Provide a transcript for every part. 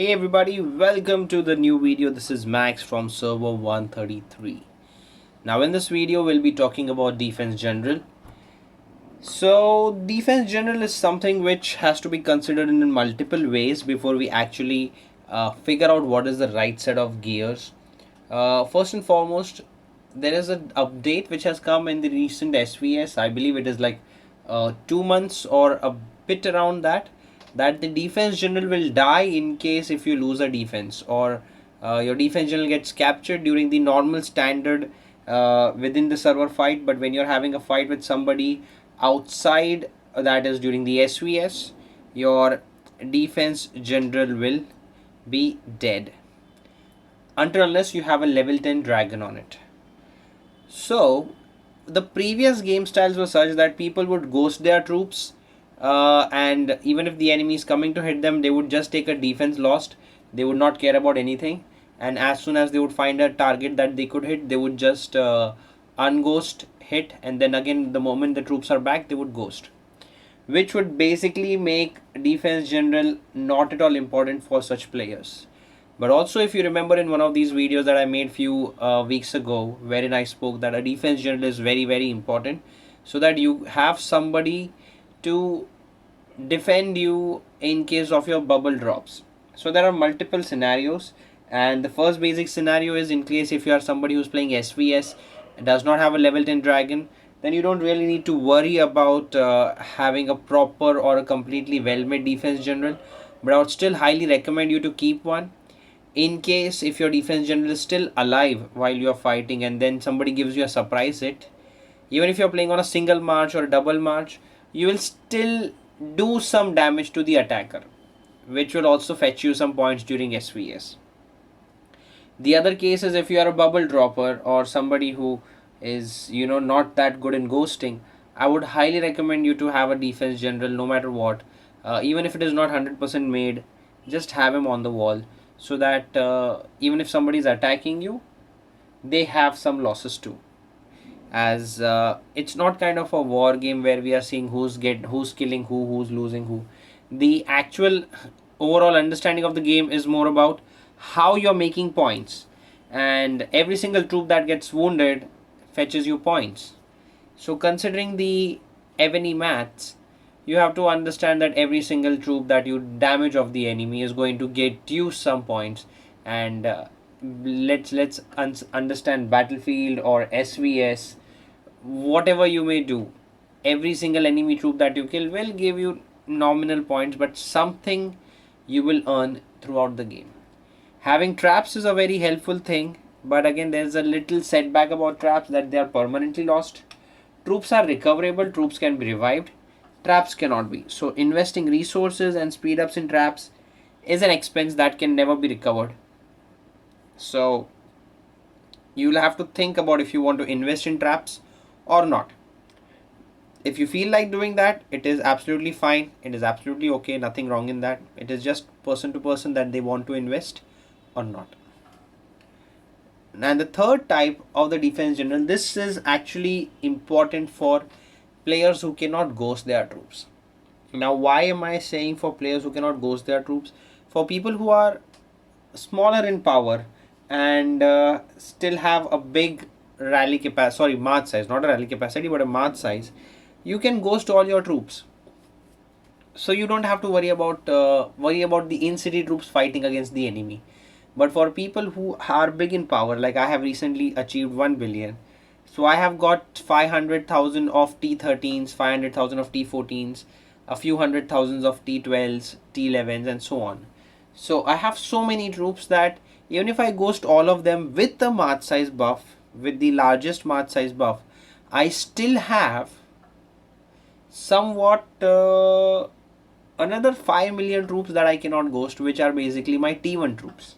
Hey everybody, welcome to the new video. This is Max from server 133. Now in this video we'll be talking about defense general. So defense general is something which has to be considered in multiple ways before we actually figure out what is the right set of gears. First and foremost, there is an update which has come in the recent SVS. I believe it is like 2 months or a bit around that the defense general will die in case if you lose a defense, or your defense general gets captured during the normal standard within the server fight. But when you're having a fight with somebody outside, that is during the SVS, your defense general will be dead until unless you have a level 10 dragon on it. So the previous game styles were such that people would ghost their troops, and even if the enemy is coming to hit them, they would just take a defense lost. They would not care about anything, and as soon as they would find a target that they could hit, they would just unghost hit, and then again the moment the troops are back, they would ghost, which would basically make defense general not at all important for such players. But also, if you remember in one of these videos that I made few weeks ago, wherein I spoke that a defense general is very important, so that you have somebody to defend you in case of your bubble drops. So there are multiple scenarios, and the first basic scenario is in case if you are somebody who's playing SVS and does not have a level 10 dragon, then you don't really need to worry about having a proper or a completely well-made defense general. But I would still highly recommend you to keep one in case if your defense general is still alive while you are fighting and then somebody gives you a surprise hit. Even if you're playing on a single march or a double march, you will still do some damage to the attacker, which will also fetch you some points during SVS. The other case is if you are a bubble dropper or somebody who is not that good in ghosting, I would highly recommend you to have a defense general no matter what. Even if it is not 100% made, just have him on the wall, so that even if somebody is attacking you, they have some losses too, as it's not kind of a war game where we are seeing who's killing who's losing who. The actual overall understanding of the game is more about how you're making points, and every single troop that gets wounded fetches you points. So considering the ebony maths, you have to understand that every single troop that you damage of the enemy is going to get you some points. And let's understand battlefield or SVS, whatever you may do, every single enemy troop that you kill will give you nominal points, but something you will earn throughout the game. Having traps is a very helpful thing, but again there's a little setback about traps, that they are permanently lost. Troops are recoverable, troops can be revived, traps cannot be. So investing resources and speed ups in traps is an expense that can never be recovered. So you'll have to think about if you want to invest in traps or not. If you feel like doing that, it is absolutely fine, it is absolutely okay, nothing wrong in that. It is just person to person that they want to invest or not. And the third type of the defense general, this is actually important for players who cannot ghost their troops. Now why am I saying for players who cannot ghost their troops? For people who are smaller in power and still have a big rally capacity, sorry, march size, not a rally capacity but a march size, you can ghost all your troops, so you don't have to worry about the in-city troops fighting against the enemy. But for people who are big in power, like I have recently achieved 1 billion, so I have got 500,000 of T13s, 500,000 of T14s, a few hundred thousands of T12s, T11s, and so on. So I have so many troops that even if I ghost all of them with the march size buff, with the largest march size buff, I still have somewhat another 5 million troops that I cannot ghost, which are basically my T1 troops.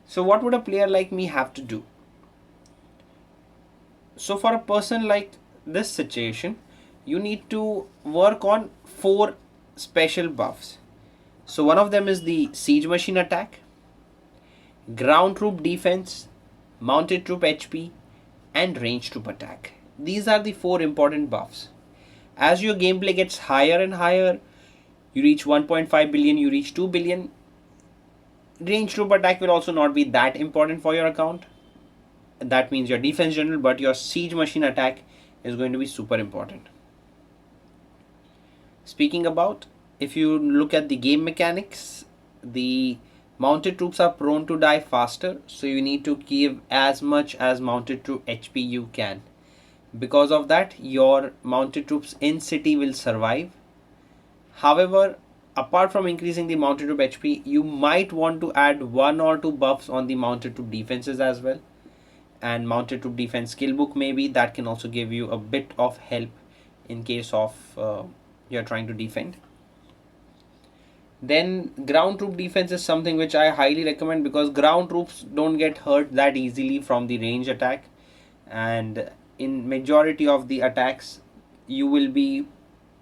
So what would a player like me have to do? So for a person like this situation, you need to work on 4 special buffs. So one of them is the siege machine attack, ground troop defense, mounted troop HP, and range troop attack. These are the 4 important buffs. As your gameplay gets higher and higher, you reach 1.5 billion, you reach 2 billion, range troop attack will also not be that important for your account. That means your defense general, but your siege machine attack is going to be super important. Speaking about, if you look at the game mechanics, the mounted troops are prone to die faster, so you need to give as much as mounted troop HP you can. Because of that, your mounted troops in city will survive. However, apart from increasing the mounted troop HP, you might want to add 1 or 2 buffs on the mounted troop defenses as well. And mounted troop defense skill book, maybe that can also give you a bit of help in case of you're trying to defend. Then ground troop defense is something which I highly recommend, because ground troops don't get hurt that easily from the range attack, and in majority of the attacks you will be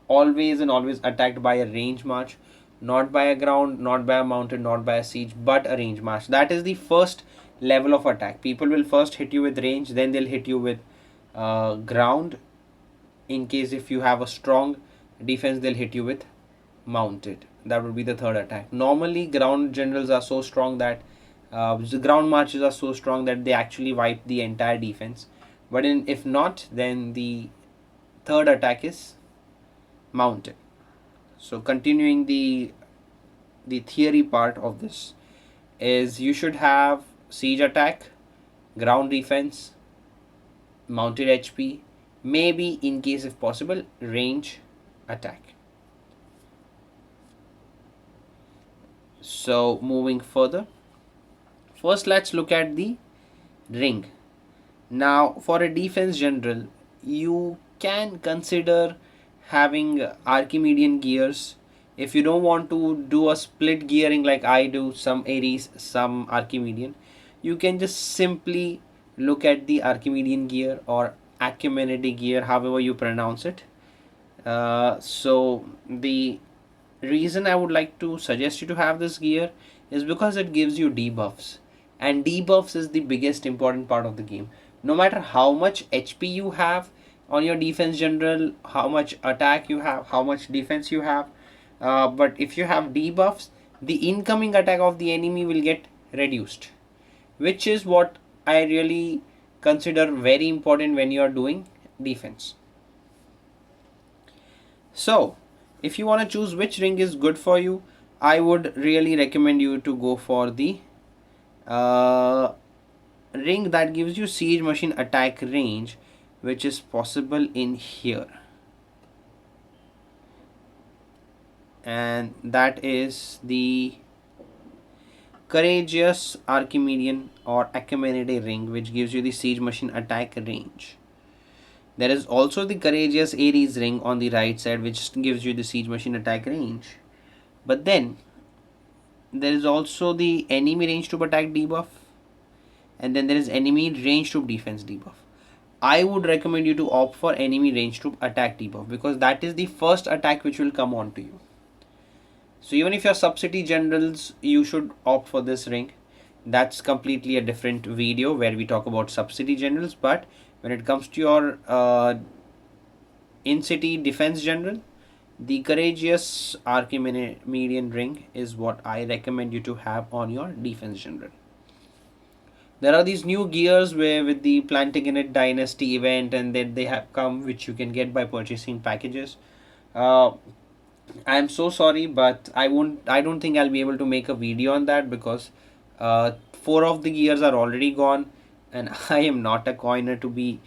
always and always attacked by a range march, not by a ground, not by a mounted, not by a siege, but a range march. That is the first level of attack. People will first hit you with range, then they'll hit you with ground. In case if you have a strong defense, they'll hit you with mounted. That would be the third attack. Normally ground generals are so strong that the ground marches are so strong that they actually wipe the entire defense, but if not, then the third attack is mounted. So continuing the theory part of this is, you should have siege attack, ground defense, mounted HP, maybe in case if possible range attack. So moving further, first let's look at the ring. Now for a defense general, you can consider having Archimedean gears. If you don't want to do a split gearing like I do, some Ares, some Archimedean, you can just simply look at the Archimedean gear or Achaemenid gear, however you pronounce it. So the reason I would like to suggest you to have this gear is because it gives you debuffs, and debuffs is the biggest important part of the game. No matter how much HP you have on your defense general, how much attack you have, how much defense you have, but if you have debuffs, the incoming attack of the enemy will get reduced, which is what I really consider very important when you are doing defense. So if you want to choose which ring is good for you, I would really recommend you to go for the ring that gives you siege machine attack range, which is possible in here, and that is the courageous Archimedean or Achaemenid ring, which gives you the siege machine attack range. There is also the courageous Ares ring on the right side, which gives you the siege machine attack range. But then there is also the enemy range troop attack debuff, and then there is enemy range troop defense debuff. I would recommend you to opt for enemy range troop attack debuff, because that is the first attack which will come on to you. So even if you're sub-city generals, you should opt for this ring. That's completely a different video where we talk about sub-city generals, but when it comes to your in-city defense general, the courageous Archimedean ring is what I recommend you to have on your defense general. There are these new gears where with the Plantagenet Dynasty event, and then they have come, which you can get by purchasing packages. I'm so sorry, but I don't think I'll be able to make a video on that, because 4 of the gears are already gone, and I am not a coiner to be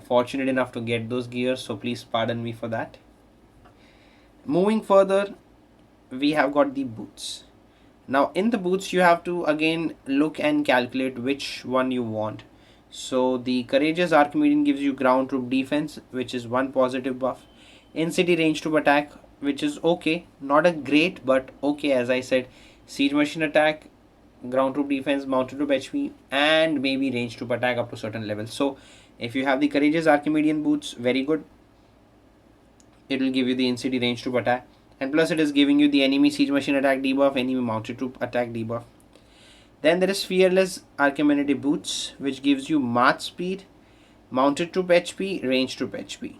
fortunate enough to get those gears, so please pardon me for that. Moving further, we have got the boots. Now in the boots, you have to again look and calculate which one you want. So the courageous Archimedean gives you ground troop defense, which is 1 positive buff, in city range troop attack, which is okay, not a great but okay. As I said, siege machine attack, ground troop defense, mounted troop HP, and maybe range troop attack up to certain levels. So if you have the courageous Archimedean boots, very good, it will give you the in-city range troop attack, and plus it is giving you the enemy siege machine attack debuff, enemy mounted troop attack debuff. Then there is fearless Archimedean boots, which gives you march speed, mounted troop HP, range troop HP.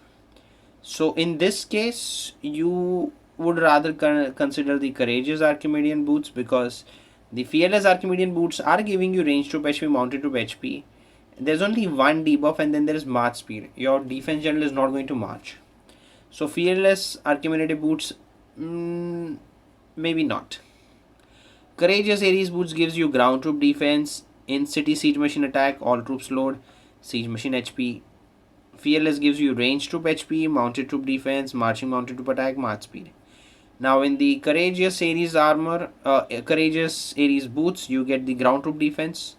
So in this case, you would rather consider the courageous Archimedean boots, because The Fearless Archimedean boots are giving you range troop HP, mounted troop HP. There's only one debuff and then there is march speed. Your defense general is not going to march. So Fearless Archimedean boots, maybe not. Courageous Ares boots gives you ground troop defense, in city siege machine attack, all troops load, siege machine HP. Fearless gives you range troop HP, mounted troop defense, marching mounted troop attack, march speed. Now in the Courageous Ares armor, Courageous Ares boots, you get the ground troop defense,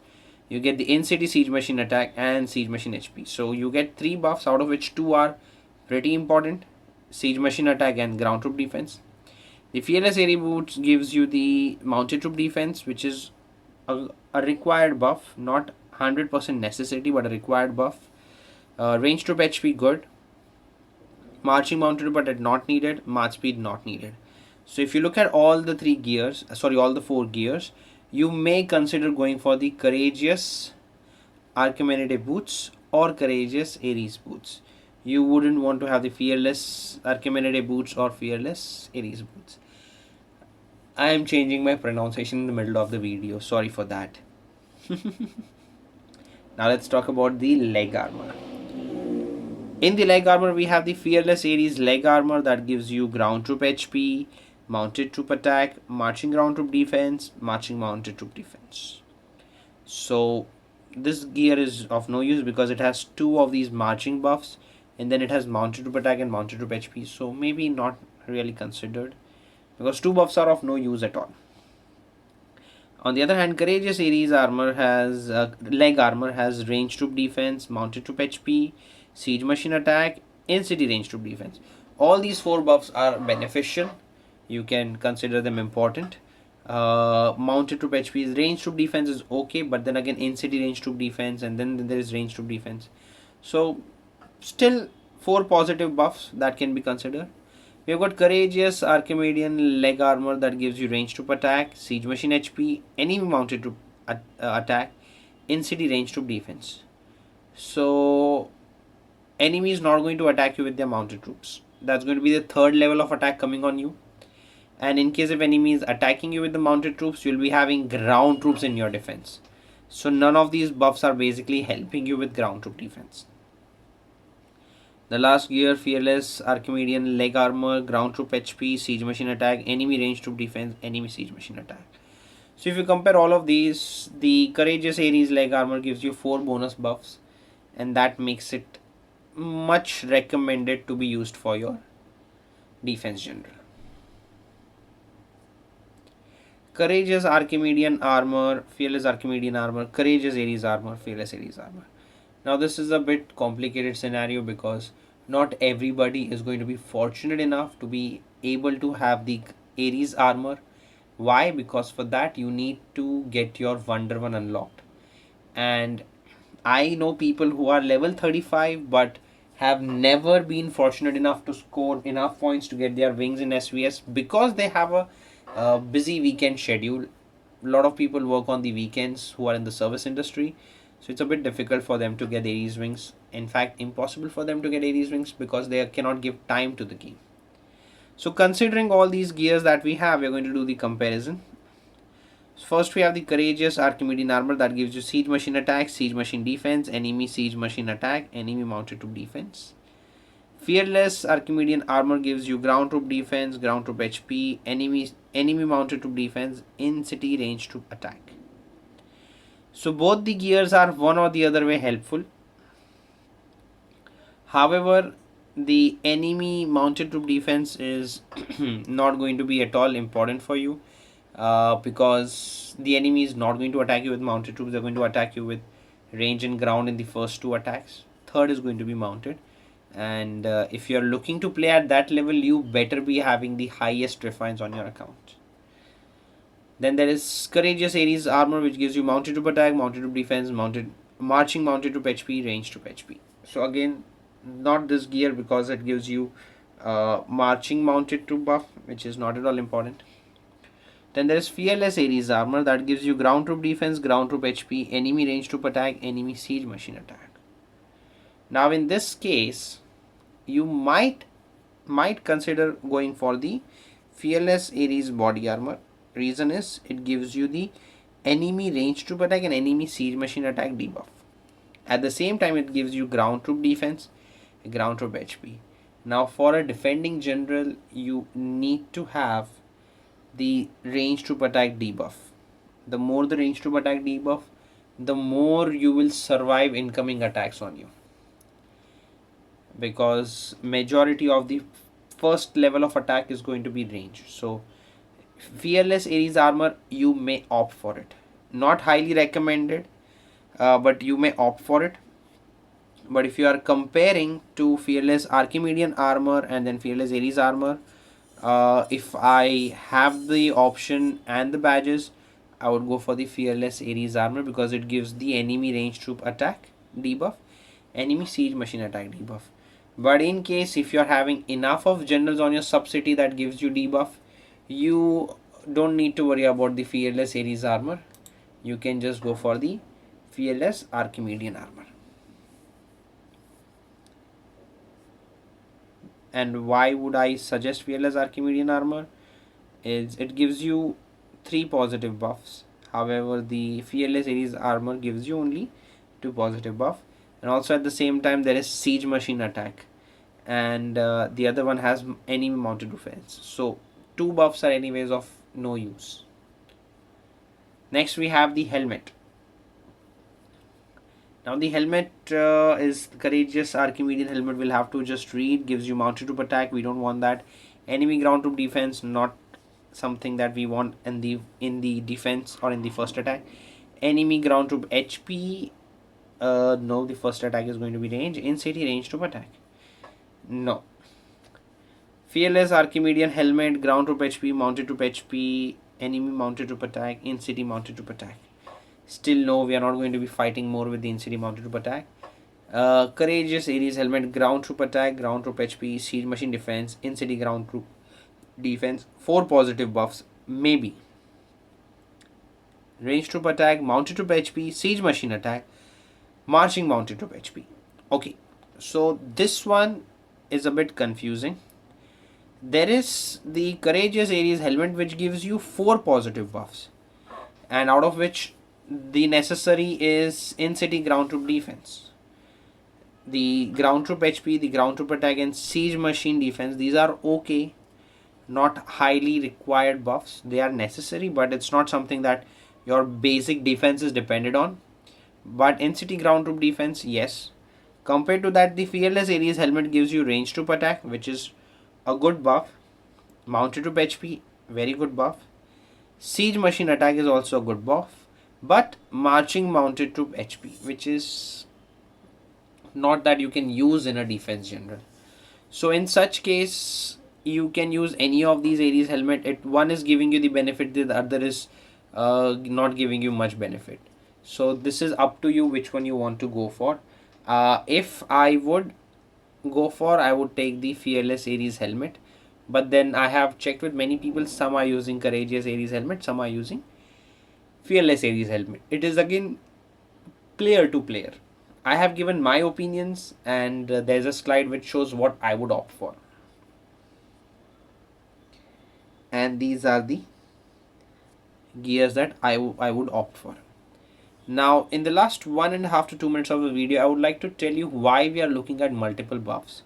you get the in-city siege machine attack and siege machine HP. So you get 3 buffs, out of which 2 are pretty important: siege machine attack and ground troop defense. The Fearless Ares boots gives you the mounted troop defense, which is a required buff, not 100% necessity, but a required buff. Range troop HP good, marching mounted troop but not needed, march speed not needed. So if you look at all the 4 gears, you may consider going for the Courageous Archimedes boots or Courageous Ares boots. You wouldn't want to have the Fearless Archimedes boots or Fearless Ares boots. I am changing my pronunciation in the middle of the video, sorry for that. Now let's talk about the leg armor. In the leg armor, we have the Fearless Ares leg armor that gives you ground troop HP, mounted troop attack, marching ground troop defense, marching mounted troop defense. So this gear is of no use because it has 2 of these marching buffs, and then it has mounted troop attack and mounted troop HP. So maybe not really considered, because 2 buffs are of no use at all. On the other hand, Courageous Ares armor has leg armor has range troop defense, mounted troop HP, siege machine attack, in-city range troop defense. All these 4 buffs are beneficial. You can consider them important. Mounted troop HP's range troop defense is okay, but then again in-city range troop defense, and then there is range troop defense. So still 4 positive buffs that can be considered. We have got Courageous Archimedean leg armor that gives you range troop attack, siege machine HP, enemy mounted troop attack, in-city range troop defense. So enemy is not going to attack you with their mounted troops. That's going to be the 3rd level of attack coming on you. And in case if enemy is attacking you with the mounted troops, you'll be having ground troops in your defense. So none of these buffs are basically helping you with ground troop defense. The last gear, Fearless Archimedean leg armor, ground troop HP, siege machine attack, enemy range troop defense, enemy siege machine attack. So if you compare all of these, the Courageous Ares leg armor gives you 4 bonus buffs, and that makes it much recommended to be used for your defense general. Courageous Archimedean armor, Fearless Archimedean armor, Courageous Ares armor, Fearless Ares armor. Now this is a bit complicated scenario because not everybody is going to be fortunate enough to be able to have the Ares armor. Why? Because for that you need to get your Wonder One unlocked. And I know people who are level 35 but have never been fortunate enough to score enough points to get their wings in SVS because they have a busy weekend schedule. A lot of people work on the weekends who are in the service industry. So it's a bit difficult for them to get Ares wings. In fact, impossible for them to get Ares wings because they cannot give time to the game. So considering all these gears that we have, we're going to do the comparison. First we have the Courageous Archimedean armor that gives you siege machine attack, siege machine defense, enemy siege machine attack, enemy mounted troop defense. Fearless Archimedean armor gives you ground troop defense, ground troop HP, enemy mounted troop defense, in-city range troop attack. So both the gears are one or the other way helpful. However, the enemy mounted troop defense is not going to be at all important for you because the enemy is not going to attack you with mounted troops. They're going to attack you with range and ground in the first 2 attacks. Third is going to be mounted. And if you're looking to play at that level, you better be having the highest refines on your account. Then there is Courageous Ares armor, which gives you mounted troop attack, mounted troop defense, marching mounted troop HP, range troop HP. So again, not this gear because it gives you marching mounted troop buff, which is not at all important. Then there is Fearless Ares armor that gives you ground troop defense, ground troop HP, enemy range troop attack, enemy siege machine attack. Now in this case, you might consider going for the Fearless Ares body armor, Reason is it gives you the enemy range troop attack and enemy siege machine attack debuff. At the same time, it gives you ground troop defense, ground troop HP. Now for a defending general, you need to have the range troop attack debuff. The more the range troop attack debuff, the more you will survive incoming attacks on you, because majority of the first level of attack is going to be range. So fearless Ares armor, you may opt for it. Not highly recommended, but you may opt for it. But if you are comparing to fearless Archimedean armor and then fearless Ares armor, if I have the option and the badges, I would go for the fearless Ares armor because it gives the enemy range troop attack debuff, enemy siege machine attack debuff. But in case if you are having enough of generals on your sub city that gives you debuff, you don't need to worry about the fearless Ares armor. You can just go for the fearless Archimedean armor. And why would I suggest fearless Archimedean armor? Is it gives you 3 positive buffs. However, the fearless Ares armor gives you only 2 positive buff, and also at the same time there is siege machine attack, and the other one has enemy mounted defense. So 2 buffs are anyways of no use. Next we have the helmet. Now the helmet is courageous Archimedean helmet. We'll have to just read. Gives you mounted troop attack. We don't want that. Enemy ground troop defense, not something that we want in the defense or in the first attack. Enemy ground troop HP. No, the first attack is going to be range. In city range troop attack. No. Fearless Archimedean helmet, ground troop HP, mounted troop HP, enemy mounted troop attack, in city mounted troop attack. Still no, we are not going to be fighting more with the in-city mounted troop attack. Courageous Ares helmet, ground troop attack, ground troop HP, siege machine defense, in-city ground troop defense. 4 positive buffs, maybe. Range troop attack, mounted troop HP, siege machine attack, marching mounted troop HP. Okay, so this one is a bit confusing. There is the courageous Ares helmet which gives you 4 positive buffs, and out of which the necessary is in-city ground troop defense. The ground troop HP, the ground troop attack and siege machine defense, these are okay, not highly required buffs. They are necessary, but it's not something that your basic defense is depended on. But in-city ground troop defense, yes. Compared to that, the fearless Ares helmet gives you range troop attack, which is a good buff. Mounted troop HP, very good buff. Siege machine attack is also a good buff. But marching mounted troop HP, which is not that you can use in a defense general. So in such case, you can use any of these Ares helmet. One is giving you the benefit, the other is not giving you much benefit. So this is up to you which one you want to go for. If I would go for, I would take the fearless Ares helmet. But then I have checked with many people. Some are using courageous Ares helmet, some are using fearless Ares helmet. It is again player to player. I have given my opinions, and there's a slide which shows what I would opt for. And these are the gears that I would opt for. Now in the last 1.5 to 2 minutes of the video, I would like to tell you why we are looking at multiple buffs.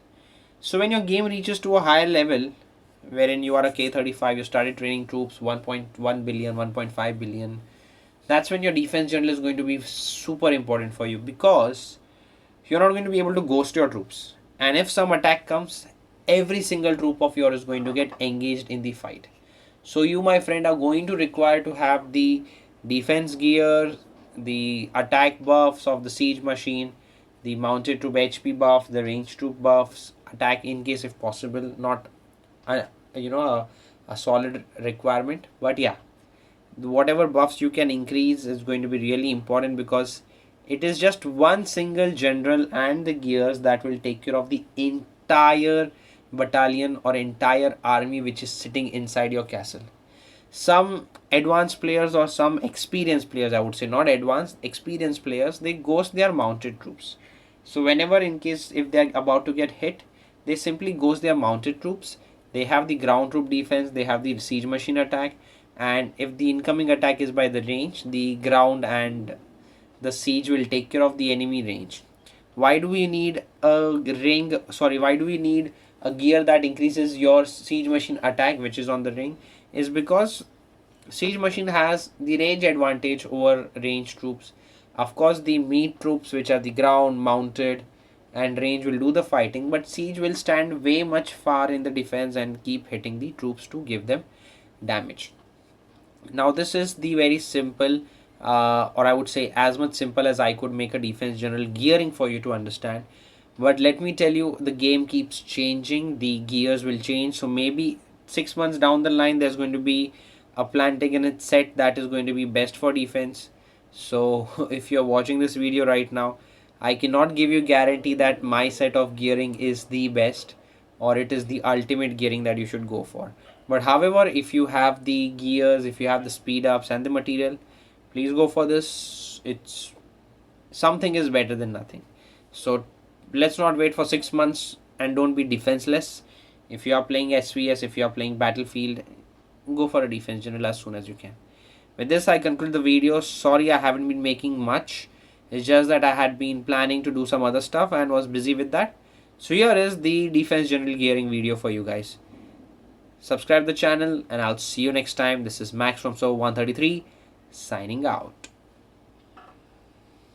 So when your game reaches to a higher level, wherein you are a K35, you started training troops 1.1 billion, 1.5 billion, that's when your defense general is going to be super important for you, because you're not going to be able to ghost your troops. And if some attack comes, every single troop of yours is going to get engaged in the fight. So you, my friend, are going to require to have the defense gear, the attack buffs of the siege machine, the mounted troop HP buff, the range troop buffs, attack in case if possible, not a solid requirement, but yeah, whatever buffs you can increase is going to be really important, because it is just one single general and the gears that will take care of the entire battalion or entire army which is sitting inside your castle. Some advanced players or some experienced players, I would say, not advanced, experienced players, they ghost their mounted troops. So whenever, in case if they're about to get hit, they simply ghost their mounted troops. They have the ground troop defense, they have the siege machine attack, and if the incoming attack is by the range, the ground and the siege will take care of the enemy range. Why do we need a ring? Sorry, why do we need a gear that increases your siege machine attack, which is on the ring? Is because siege machine has the range advantage over range troops. Of course, the meat troops, which are the ground mounted and range, will do the fighting, but siege will stand way much far in the defense and keep hitting the troops to give them damage. Now this is the very simple, or I would say as much simple as I could make a defense general gearing for you to understand. But let me tell you, the game keeps changing, the gears will change. So maybe 6 months down the line, there's going to be a Plantagenet set that is going to be best for defense. So if you're watching this video right now, I cannot give you guarantee that my set of gearing is the best or it is the ultimate gearing that you should go for. But however, if you have the gears, if you have the speed ups and the material, please go for this. It's something is better than nothing. So let's not wait for 6 months and don't be defenseless. If you are playing SVS, if you are playing Battlefield, go for a defense general as soon as you can. With this, I conclude the video. Sorry, I haven't been making much. It's just that I had been planning to do some other stuff and was busy with that. So here is the defense general gearing video for you guys. Subscribe the channel and I'll see you next time. This is Max from Server 133 signing out.